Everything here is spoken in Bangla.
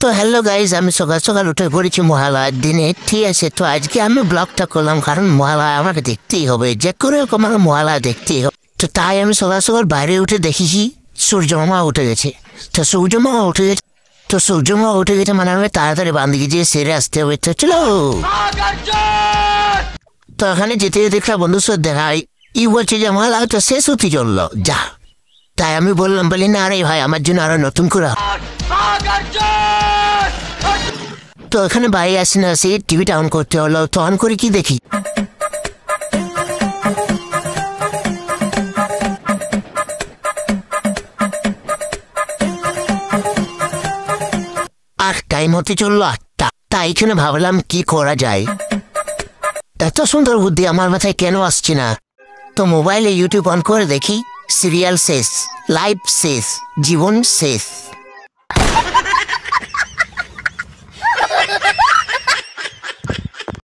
তো হ্যালো গাইজ, আমি সকাল সকাল উঠে পড়েছি মহালয়ার দিনে। ঠিক আছে, তো আজকে আমি ব্লগটা করলাম কারণ মহালয়া আমাকে দেখতেই হবে, যে করে হোক আমাকে মহালয়া দেখতেই হবে। তো তাই আমি সকাল সকাল বাইরে উঠে দেখেছি সূর্যমামা উঠে গেছে। তো সূর্যমামা উঠে গেছে মানে আমি তাড়াতাড়ি বান্দিকে যেয়ে সেরে আসতে হবে। তো চলো। তো এখানে যেতে যেতে একটা বন্ধুর সাথে দেখা ই বলছে যে মহালয়া তো শেষ হতে চললো, যা। তাই আমি বলি না রে ভাই, আমার জন্য আরো নতুন করে। তো এখানে বাইরে আসি না আসি টিভিটা অন করতে হলো। তো অন করে কি দেখি, আর টাইম হতে চললো 8টা। তাই এখানে ভাবলাম কি করা যায়। এত সুন্দর বুদ্ধি আমার মাথায় কেন আসছে না। তো মোবাইলে ইউটিউব অন করে দেখি, সিরিয়াল শেষ, লাইভ শেষ, জীবন শেষ।